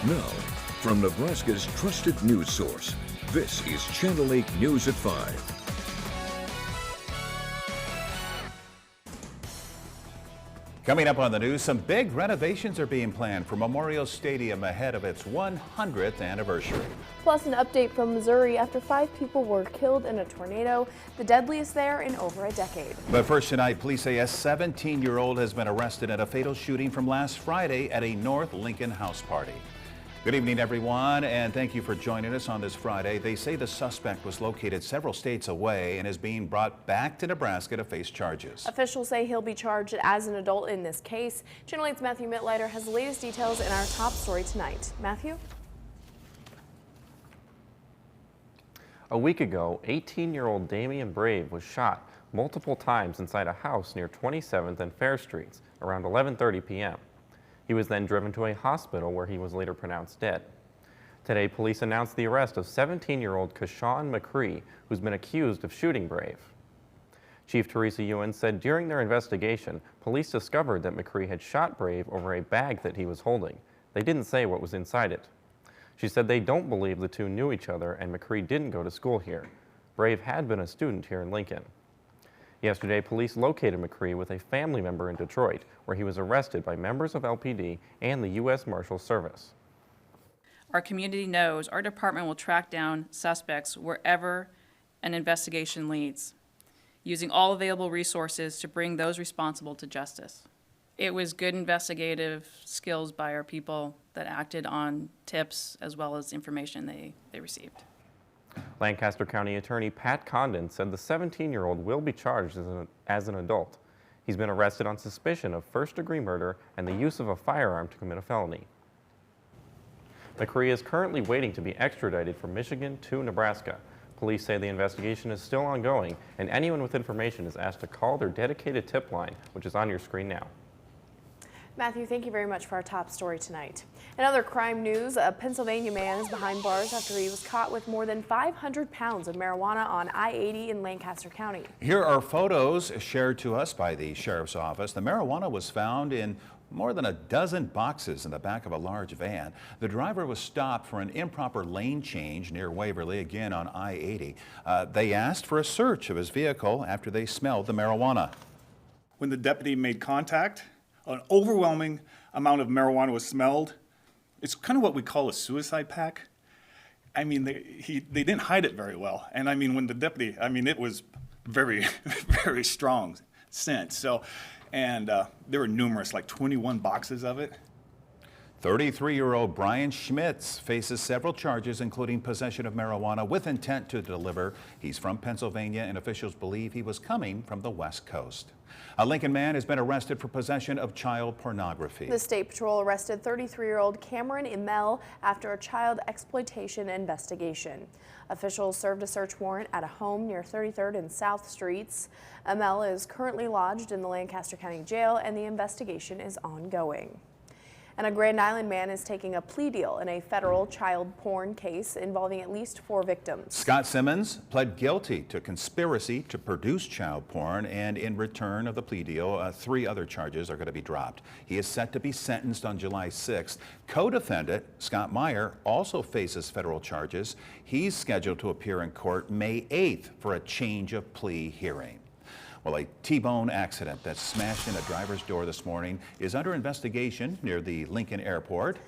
Now, from Nebraska's trusted news source, this is Channel 8 News at 5. Coming up on the news, some big renovations are being planned for Memorial Stadium ahead of its 100th anniversary. Plus an update from Missouri after 5 people were killed in a tornado, the deadliest there in over a decade. But first tonight, police say a 17-year-old has been arrested in a fatal shooting from last Friday at a North Lincoln house party. Good evening, everyone, and thank you for joining us on this Friday. They say the suspect was located several states away and is being brought back to Nebraska to face charges. Officials say he'll be charged as an adult in this case. Channel 8's Matthew Mittleiter has the latest details in our top story tonight. Matthew? A week ago, 18-year-old Damian Brave was shot multiple times inside a house near 27th and Fair Streets around 11:30 p.m. He was then driven to a hospital where he was later pronounced dead. Today, police announced the arrest of 17-year-old Kashawn McCree, who's been accused of shooting Brave. Chief Teresa Ewan said during their investigation, police discovered that McCree had shot Brave over a bag that he was holding. They didn't say what was inside it. She said they don't believe the two knew each other and McCree didn't go to school here. Brave had been a student here in Lincoln. Yesterday, police located McCree with a family member in Detroit, where he was arrested by members of LPD and the U.S. Marshals Service. Our community knows our department will track down suspects wherever an investigation leads, using all available resources to bring those responsible to justice. It was good investigative skills by our people that acted on tips as well as information they received. Lancaster County Attorney Pat Condon said the 17-year-old will be charged as an adult. He's been arrested on suspicion of first-degree murder and the use of a firearm to commit a felony. McCree is currently waiting to be extradited from Michigan to Nebraska. Police say the investigation is still ongoing, and anyone with information is asked to call their dedicated tip line, which is on your screen now. Matthew, thank you very much for our top story tonight. In other crime news, a Pennsylvania man is behind bars after he was caught with more than 500 pounds of marijuana on I-80 in Lancaster County. Here are photos shared to us by the sheriff's office. The marijuana was found in more than a dozen boxes in the back of a large van. The driver was stopped for an improper lane change near Waverly, again on I-80. They asked for a search of his vehicle after they smelled the marijuana. When the deputy made contact, an overwhelming amount of marijuana was smelled. It's kind of what we call a suicide pack. I mean, they didn't hide it very well. And I mean, when the deputy, it was very, very strong scent. So, and there were numerous, like 21 boxes of it. 33-year-old Brian Schmitz faces several charges, including possession of marijuana with intent to deliver. He's from Pennsylvania, and officials believe he was coming from the West Coast. A Lincoln man has been arrested for possession of child pornography. The State Patrol arrested 33-year-old Cameron Emel after a child exploitation investigation. Officials served a search warrant at a home near 33rd and South Streets. Emel is currently lodged in the Lancaster County Jail, and the investigation is ongoing. And a Grand Island man is taking a plea deal in a federal child porn case involving at least 4 victims. Scott Simmons pled guilty to conspiracy to produce child porn, and in return of the plea deal, 3 other charges are going to be dropped. He is set to be sentenced on July 6th. Co-defendant Scott Meyer also faces federal charges. He's scheduled to appear in court May 8th for a change of plea hearing. Well, a T-bone accident that smashed in a driver's door this morning is under investigation near the Lincoln Airport.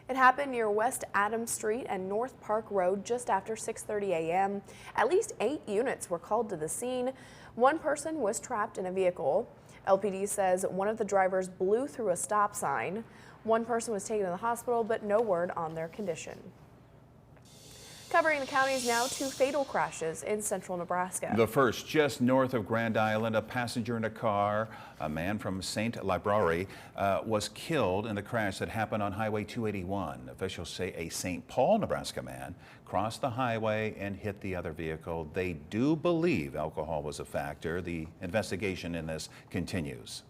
It happened near West Adams Street and North Park Road just after 6:30 a.m. At least 8 units were called to the scene. 1 person was trapped in a vehicle. LPD says one of the drivers blew through a stop sign. 1 person was taken to the hospital, but no word on their condition. Covering the counties now, 2 fatal crashes in central Nebraska. The first just north of Grand Island, a passenger in a car, a man from St. Library, was killed in the crash that happened on Highway 281. Officials say a St. Paul, Nebraska man crossed the highway and hit the other vehicle. They do believe alcohol was a factor. The investigation in this continues.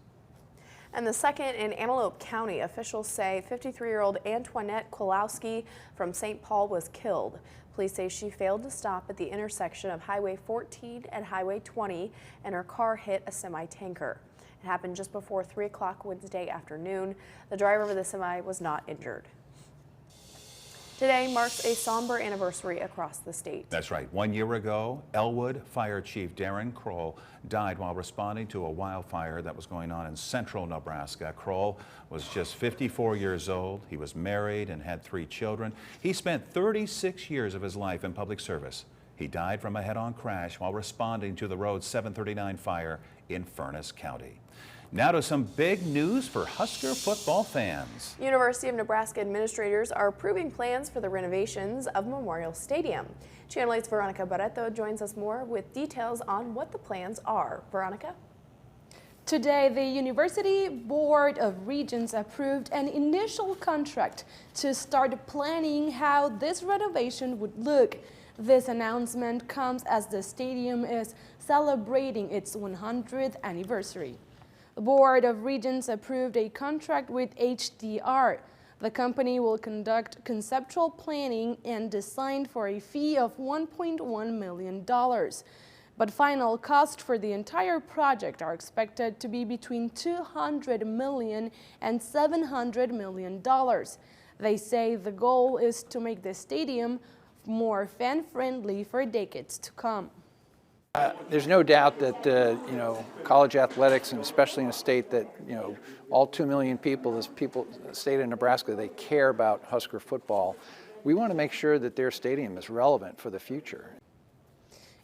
And the second in Antelope County, officials say 53-year-old Antoinette Kolowski from St. Paul was killed. Police say she failed to stop at the intersection of Highway 14 and Highway 20, and her car hit a semi-tanker. It happened just before 3 o'clock Wednesday afternoon. The driver of the semi was not injured. Today marks a somber anniversary across the state. That's right. 1 year ago, Elwood Fire Chief Darren Kroll died while responding to a wildfire that was going on in central Nebraska. Kroll was just 54 years old. He was married and had 3 children. He spent 36 years of his life in public service. He died from a head-on crash while responding to the Road 739 fire in Furnace County. Now to some big news for Husker football fans. University of Nebraska administrators are approving plans for the renovations of Memorial Stadium. Channel 8's Veronica Barreto joins us more with details on what the plans are. Veronica? Today, the University Board of Regents approved an initial contract to start planning how this renovation would look. This announcement comes as the stadium is celebrating its 100th anniversary. The Board of Regents approved a contract with HDR. The company will conduct conceptual planning and design for a fee of $1.1 million. But final costs for the entire project are expected to be between $200 million and $700 million. They say the goal is to make the stadium more fan-friendly for decades to come. There's no doubt that college athletics, and especially in a state that all 2 million people, the state of Nebraska, they care about Husker football. We want to make sure that their stadium is relevant for the future.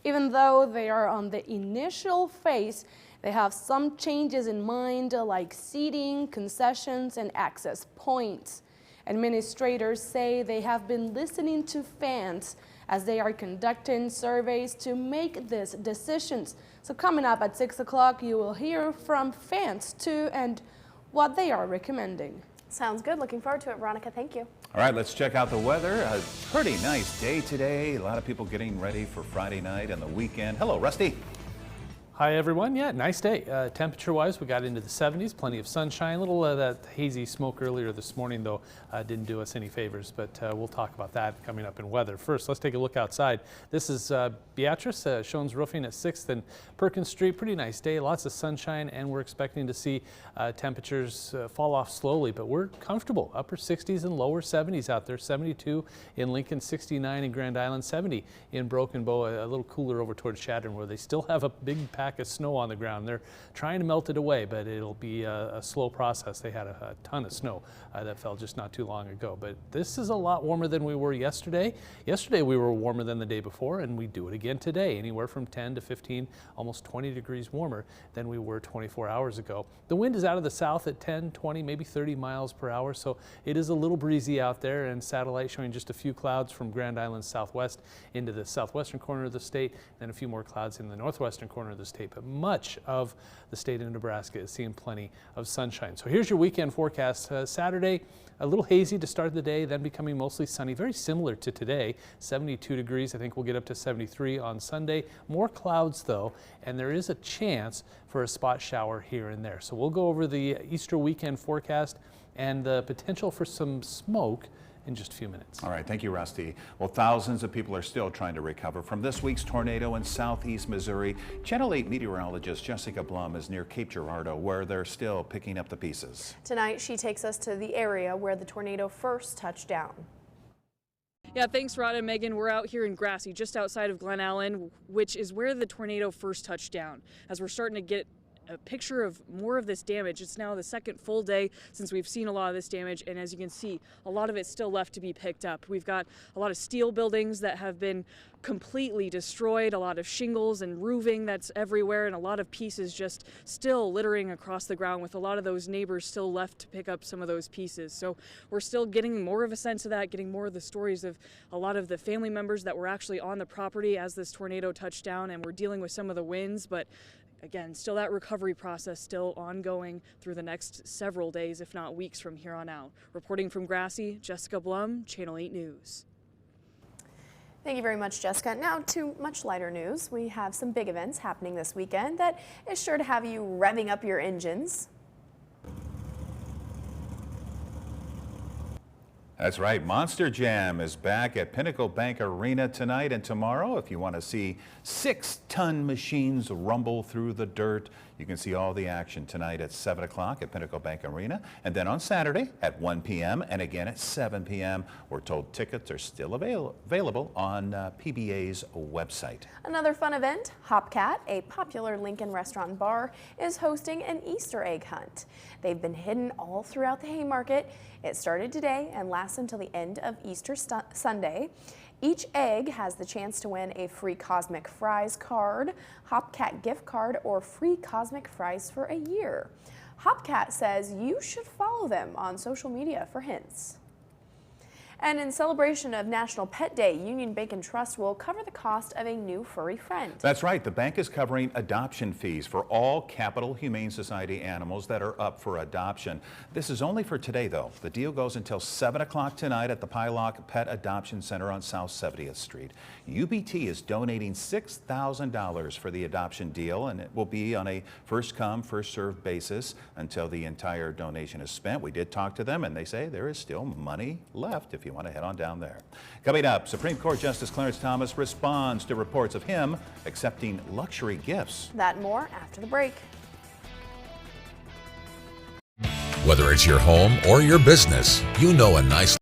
Even though they are on the initial phase, they have some changes in mind, like seating, concessions, and access points. Administrators say they have been listening to fans as they are conducting surveys to make these decisions. So coming up at 6 o'clock, you will hear from fans too and what they are recommending. Sounds good. Looking forward to it, Veronica. Thank you. All right, let's check out the weather. A pretty nice day today. A lot of people getting ready for Friday night and the weekend. Hello, Rusty. Hi everyone. Yeah, nice day. Temperature-wise, we got into the 70s, plenty of sunshine. A little that hazy smoke earlier this morning, though, didn't do us any favors, but we'll talk about that coming up in weather. First, let's take a look outside. This is Beatrice, Shones Roofing at 6th and Perkins Street. Pretty nice day, lots of sunshine, and we're expecting to see temperatures fall off slowly, but we're comfortable. Upper 60s and lower 70s out there. 72 in Lincoln, 69 in Grand Island, 70 in Broken Bow. A little cooler over towards Chadron, where they still have a big pack of snow on the ground. They're trying to melt it away, but it'll be a slow process. They had a ton of snow that fell just not too long ago, but this is a lot warmer than we were yesterday. Yesterday we were warmer than the day before, and we do it again today, anywhere from 10 to 15, almost 20 degrees warmer than we were 24 hours ago. The wind is out of the south at 10, 20, maybe 30 miles per hour, so it is a little breezy out there, and satellite showing just a few clouds from Grand Island southwest into the southwestern corner of the state, and a few more clouds in the northwestern corner of the state. But much of the state of Nebraska is seeing plenty of sunshine. So here's your weekend forecast. Saturday, a little hazy to start the day, then becoming mostly sunny, very similar to today. 72 degrees. I think we'll get up to 73 on Sunday. More clouds though, and there is a chance for a spot shower here and there. So we'll go over the Easter weekend forecast and the potential for some smoke in just a few minutes. All right, thank you, Rusty. Well, thousands of people are still trying to recover from this week's tornado in southeast Missouri. Channel 8 meteorologist Jessica Blum is near Cape Girardeau, where they're still picking up the pieces. Tonight, she takes us to the area where the tornado first touched down. Yeah, thanks, Rod and Megan. We're out here in Grassy, just outside of Glen Allen, which is where the tornado first touched down. As we're starting to get a picture of more of this damage. It's now the second full day since we've seen a lot of this damage, and as you can see, a lot of it's still left to be picked up. We've got a lot of steel buildings that have been completely destroyed, a lot of shingles and roofing that's everywhere, and a lot of pieces just still littering across the ground, with a lot of those neighbors still left to pick up some of those pieces. So we're still getting more of a sense of that, getting more of the stories of a lot of the family members that were actually on the property as this tornado touched down, and we're dealing with some of the winds, but again, still that recovery process still ongoing through the next several days, if not weeks from here on out. Reporting from Grassy, Jessica Blum, Channel 8 News. Thank you very much, Jessica. Now to much lighter news. We have some big events happening this weekend that is sure to have you revving up your engines. That's right. Monster Jam is back at Pinnacle Bank Arena tonight and tomorrow. If you want to see 6-ton machines rumble through the dirt, You can see all the action tonight at 7 o'clock at Pinnacle Bank Arena, and then on Saturday at 1 p.m. and again at 7 p.m. We're told tickets are still available on PBA's website. Another fun event, Hopcat, a popular Lincoln restaurant and bar, is hosting an Easter egg hunt. They've been hidden all throughout the Haymarket. It started today and lasts until the end of Easter Sunday. Each egg has the chance to win a free Cosmic Fries card, Hopcat gift card, or free Cosmic Fries for a year. Hopcat says you should follow them on social media for hints. And in celebration of National Pet Day, Union Bank and Trust will cover the cost of a new furry friend. That's right. The bank is covering adoption fees for all Capital Humane Society animals that are up for adoption. This is only for today, though. The deal goes until 7 o'clock tonight at the Pylock Pet Adoption Center on South 70th Street. UBT is donating $6,000 for the adoption deal, and it will be on a first-come, first-served basis until the entire donation is spent. We did talk to them, and they say there is still money left if you want to head on down there. Coming up, Supreme Court Justice Clarence Thomas responds to reports of him accepting luxury gifts. That and more after the break. Whether it's your home or your business, you know a nice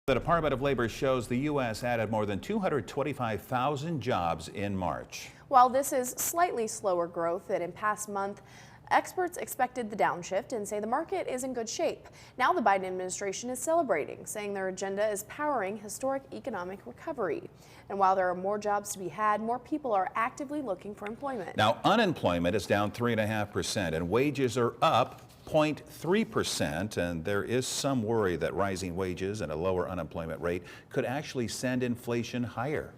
The Department of Labor shows the U.S. added more than 225,000 jobs in March. While this is slightly slower growth than in past month, experts expected the downshift and say the market is in good shape. Now the Biden administration is celebrating, saying their agenda is powering historic economic recovery. And while there are more jobs to be had, more people are actively looking for employment. Now, unemployment is down 3.5% and wages are up 0.3%, and there is some worry that rising wages and a lower unemployment rate could actually send inflation higher.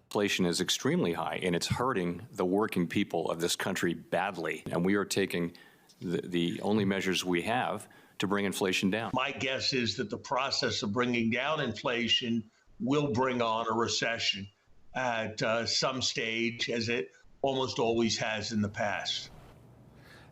Inflation is extremely high, and it's hurting the working people of this country badly. And we are taking the only measures we have to bring inflation down. My guess is that the process of bringing down inflation will bring on a recession at some stage, as it almost always has in the past.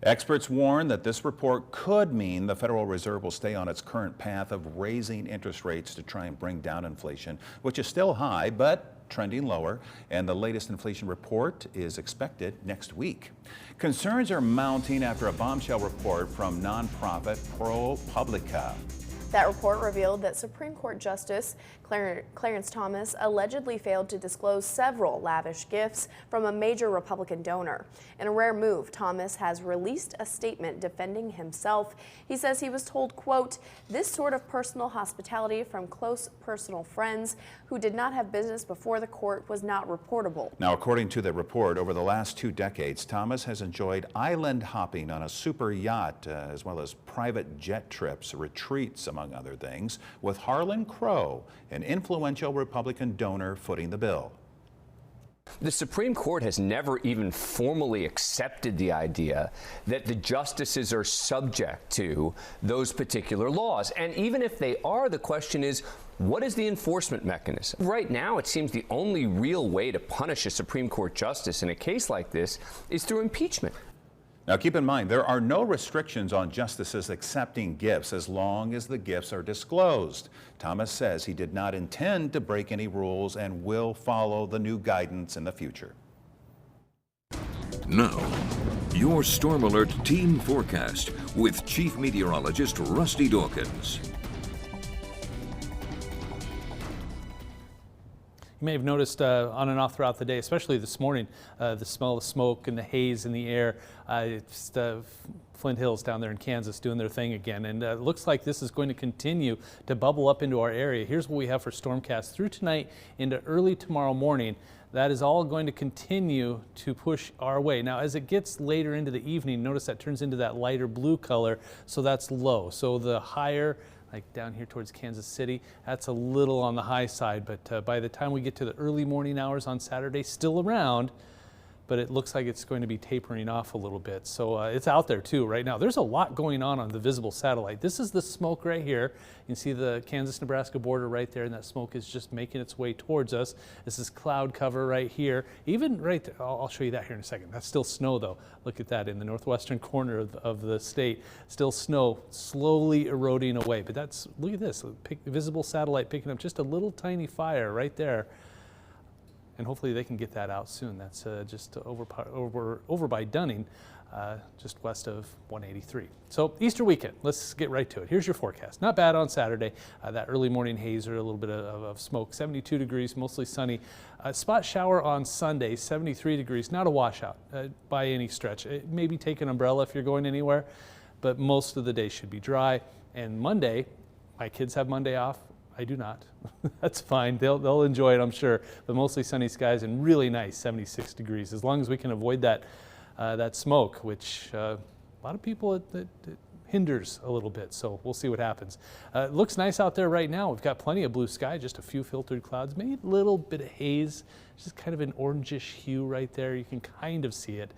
Experts warn that this report could mean the Federal Reserve will stay on its current path of raising interest rates to try and bring down inflation, which is still high, but trending lower, and the latest inflation report is expected next week. Concerns are mounting after a bombshell report from nonprofit ProPublica. That report revealed that Supreme Court Justice Clarence Thomas allegedly failed to disclose several lavish gifts from a major Republican donor. In a rare move, Thomas has released a statement defending himself. He says he was told, quote, "This sort of personal hospitality from close personal friends who did not have business before the court was not reportable." Now, according to the report, over the last 2 decades, Thomas has enjoyed island hopping on a super yacht, as well as private jet trips, retreats, among other things, with Harlan Crow, an influential Republican donor, footing the bill. The Supreme Court has never even formally accepted the idea that the justices are subject to those particular laws. And even if they are, the question is, what is the enforcement mechanism? Right now, it seems the only real way to punish a Supreme Court justice in a case like this is through impeachment. Now, keep in mind, there are no restrictions on justices accepting gifts as long as the gifts are disclosed. Thomas says he did not intend to break any rules and will follow the new guidance in the future. Now, your Storm Alert team forecast with Chief Meteorologist Rusty Dawkins. You may have noticed on and off throughout the day, especially this morning, the smell of smoke and the haze in the air. It's the Flint Hills down there in Kansas doing their thing again. And it looks like this is going to continue to bubble up into our area. Here's what we have for Stormcast through tonight into early tomorrow morning. That is all going to continue to push our way. Now, as it gets later into the evening, notice that turns into that lighter blue color, so that's low. So the higher, like down here towards Kansas City, that's a little on the high side, but by the time we get to the early morning hours on Saturday, still around, but it looks like it's going to be tapering off a little bit. So it's out there too right now. There's a lot going on the visible satellite. This is the smoke right here. You can see the Kansas-Nebraska border right there, and that smoke is just making its way towards us. This is cloud cover right here. Even right there, I'll show you that here in a second. That's still snow though. Look at that in the northwestern corner of the state. Still snow slowly eroding away. But that's, look at this, visible satellite picking up just a little tiny fire right there. And hopefully they can get that out soon. That's just over by Dunning, just west of 183. So Easter weekend, let's get right to it. Here's your forecast. Not bad on Saturday. That early morning haze or a little bit of smoke. 72 degrees, mostly sunny. Spot shower on Sunday, 73 degrees. Not a washout by any stretch. Maybe take an umbrella if you're going anywhere, but most of the day should be dry. And Monday, my kids have Monday off. I do not. That's fine. They'll enjoy it, I'm sure. But mostly sunny skies and really nice, 76 degrees. As long as we can avoid that smoke, which a lot of people it hinders a little bit. So we'll see what happens. It looks nice out there right now. We've got plenty of blue sky, just a few filtered clouds, maybe a little bit of haze, just kind of an orangish hue right there. You can kind of see it.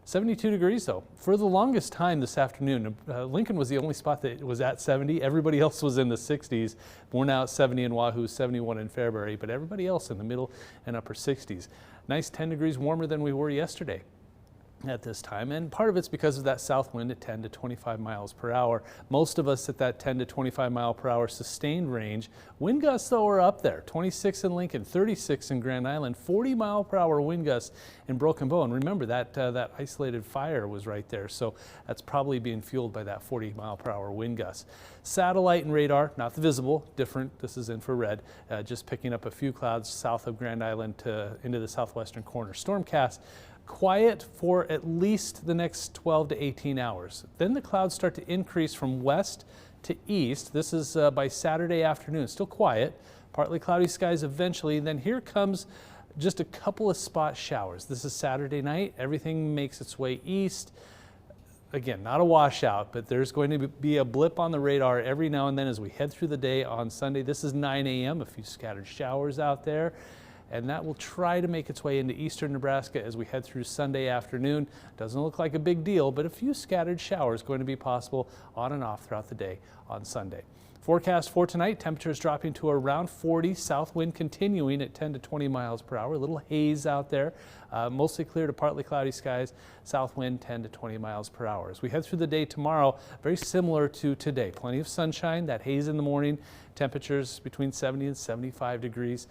72 degrees though. For the longest time this afternoon, Lincoln was the only spot that was at 70. Everybody else was in the 60s. We're now at 70 in Wahoo, 71 in Fairbury, but everybody else in the middle and upper 60s. Nice 10 degrees warmer than we were yesterday at this time, and part of it's because of that south wind at 10 to 25 miles per hour. Most of us at that 10 to 25 mile per hour sustained range. Wind gusts though are up there, 26 in Lincoln, 36 in Grand Island, 40 mile per hour wind gusts in Broken Bow. And remember that isolated fire was right there, so that's probably being fueled by that 40 mile per hour wind gust. Satellite and radar, not the visible, different. This is infrared, just picking up a few clouds south of Grand Island into the southwestern corner. Stormcast. Quiet for at least the next 12 to 18 hours. Then the clouds start to increase from west to east. This is by Saturday afternoon. Still quiet, partly cloudy skies eventually. Then here comes just a couple of spot showers. This is Saturday night. Everything makes its way east. Again, not a washout, but there's going to be a blip on the radar every now and then as we head through the day on Sunday. This is 9 a.m., a few scattered showers out there. and that will try to make its way into eastern Nebraska as we head through Sunday afternoon. Doesn't look like a big deal, but a few scattered showers going to be possible on and off throughout the day on Sunday. Forecast for tonight, temperatures dropping to around 40, south wind continuing at 10 to 20 miles per hour. A little haze out there, mostly clear to partly cloudy skies, south wind 10 to 20 miles per hour. As we head through the day tomorrow, very similar to today. Plenty of sunshine, that haze in the morning, temperatures between 70 and 75 degrees.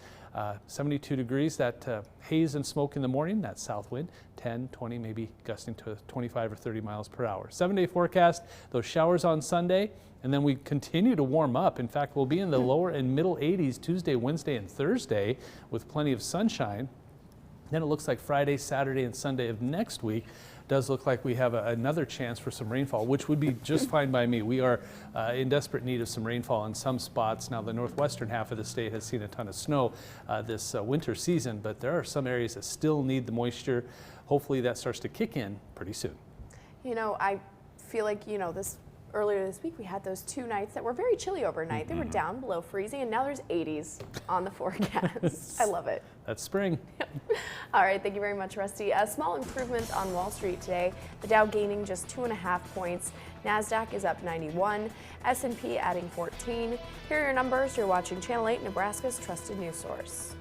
72 degrees, that haze and smoke in the morning, that south wind, 10, 20, maybe gusting to 25 or 30 miles per hour. 7-day forecast, those showers on Sunday, and then we continue to warm up. In fact, we'll be in the lower and middle 80s Tuesday, Wednesday, and Thursday with plenty of sunshine. Then it looks like Friday, Saturday, and Sunday of next week does look like we have another chance for some rainfall, which would be just fine by me. We are in desperate need of some rainfall in some spots. Now, the northwestern half of the state has seen a ton of snow this winter season, but there are some areas that still need the moisture. Hopefully that starts to kick in pretty soon. You know, I feel like, you know, earlier this week we had those 2 nights that were very chilly overnight. They were down below freezing, and now there's 80s on the forecast. I love it. That's spring. All right, thank you very much, Rusty. A small improvement on Wall Street today. The Dow gaining just 2.5 points. NASDAQ is up 91. S&P adding 14. Here are your numbers. You're watching Channel 8, Nebraska's trusted news source.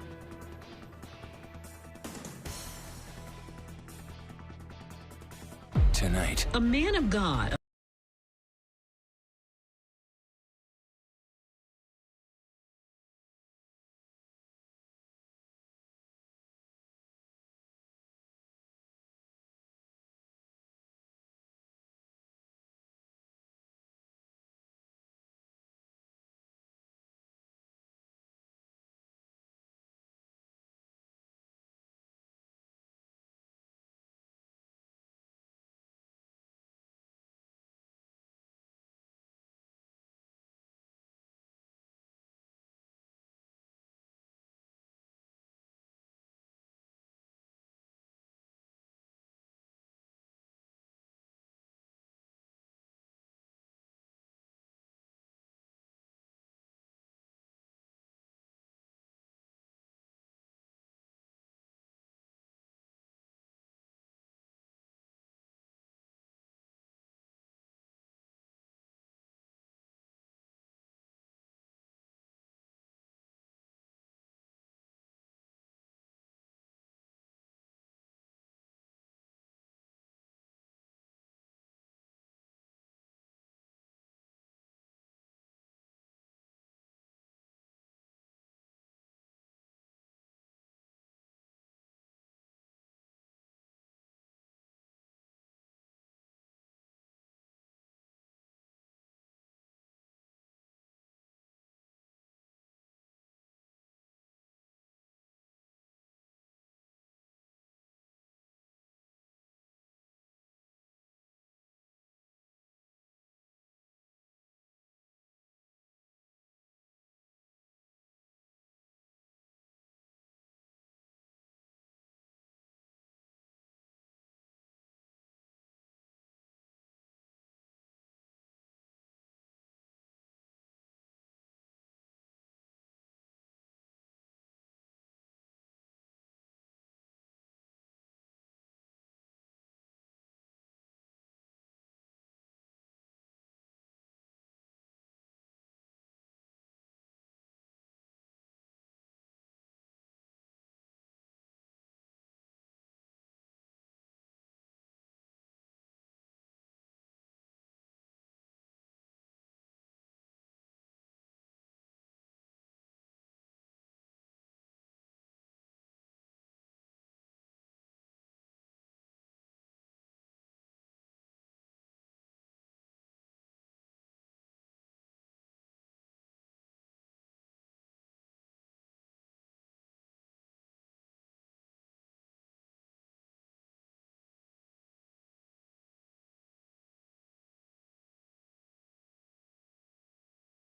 Tonight, a man of God.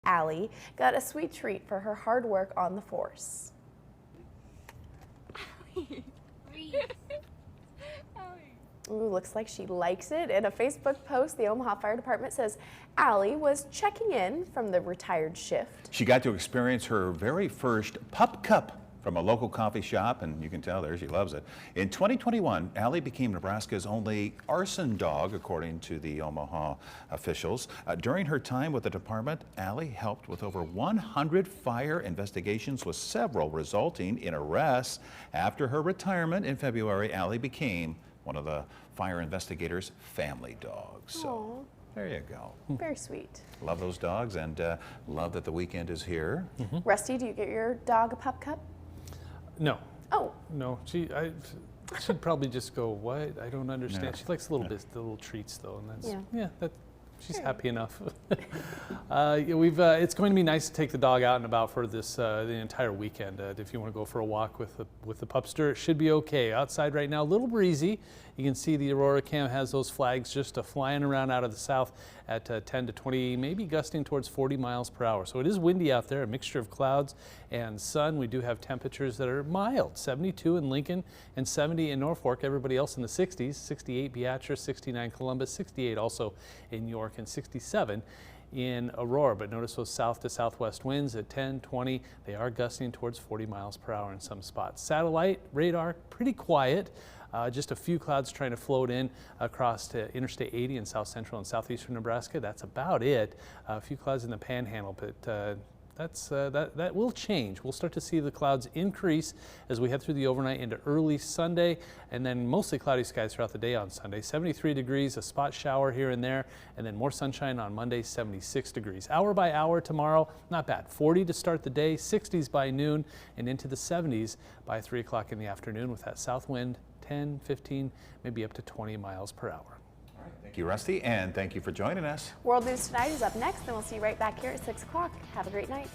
Allie got a sweet treat for her hard work on the force. Ooh, looks like she likes it. In a Facebook post, the Omaha Fire Department says Allie was checking in from the retired shift. She got to experience her very first pup cup from a local coffee shop, and you can tell there she loves it. In 2021, Allie became Nebraska's only arson dog, according to the Omaha officials. During her time with the department, Allie helped with over 100 fire investigations, with several resulting in arrests. After her retirement in February, Allie became one of the fire investigators' family dogs. So there you go. Very sweet. Love those dogs, and love that the weekend is here. Rusty, do you get your dog a pup cup? No. Oh. No, she'd probably just go, what? I don't understand. She likes the little treats though, and that's, she's happy enough. It's going to be nice to take the dog out and about for this the entire weekend. If you want to go for a walk with the pupster, it should be okay. Outside right now, a little breezy. You can see the Aurora Cam has those flags just flying around out of the south at 10 to 20, maybe gusting towards 40 miles per hour. So it is windy out there, a mixture of clouds and sun. We do have temperatures that are mild, 72 in Lincoln and 70 in Norfolk. Everybody else in the 60s, 68 Beatrice, 69 Columbus, 68 also in York, and 67 in Aurora. But notice those south to southwest winds at 10, 20. They are gusting towards 40 miles per hour in some spots. Satellite radar, pretty quiet. Just a few clouds trying to float in across to Interstate 80 in south central and southeastern Nebraska. That's about it. A few clouds in the panhandle, but that will change. We'll start to see the clouds increase as we head through the overnight into early Sunday, and then mostly cloudy skies throughout the day on Sunday. 73 degrees, a spot shower here and there, and then more sunshine on Monday, 76 degrees. Hour by hour tomorrow, not bad. 40 to start the day, 60s by noon, and into the 70s by 3 o'clock in the afternoon with that south wind, 10, 15, maybe up to 20 miles per hour. Thank you, Rusty, and thank you for joining us. World News Tonight is up next, and we'll see you right back here at 6 o'clock. Have a great night.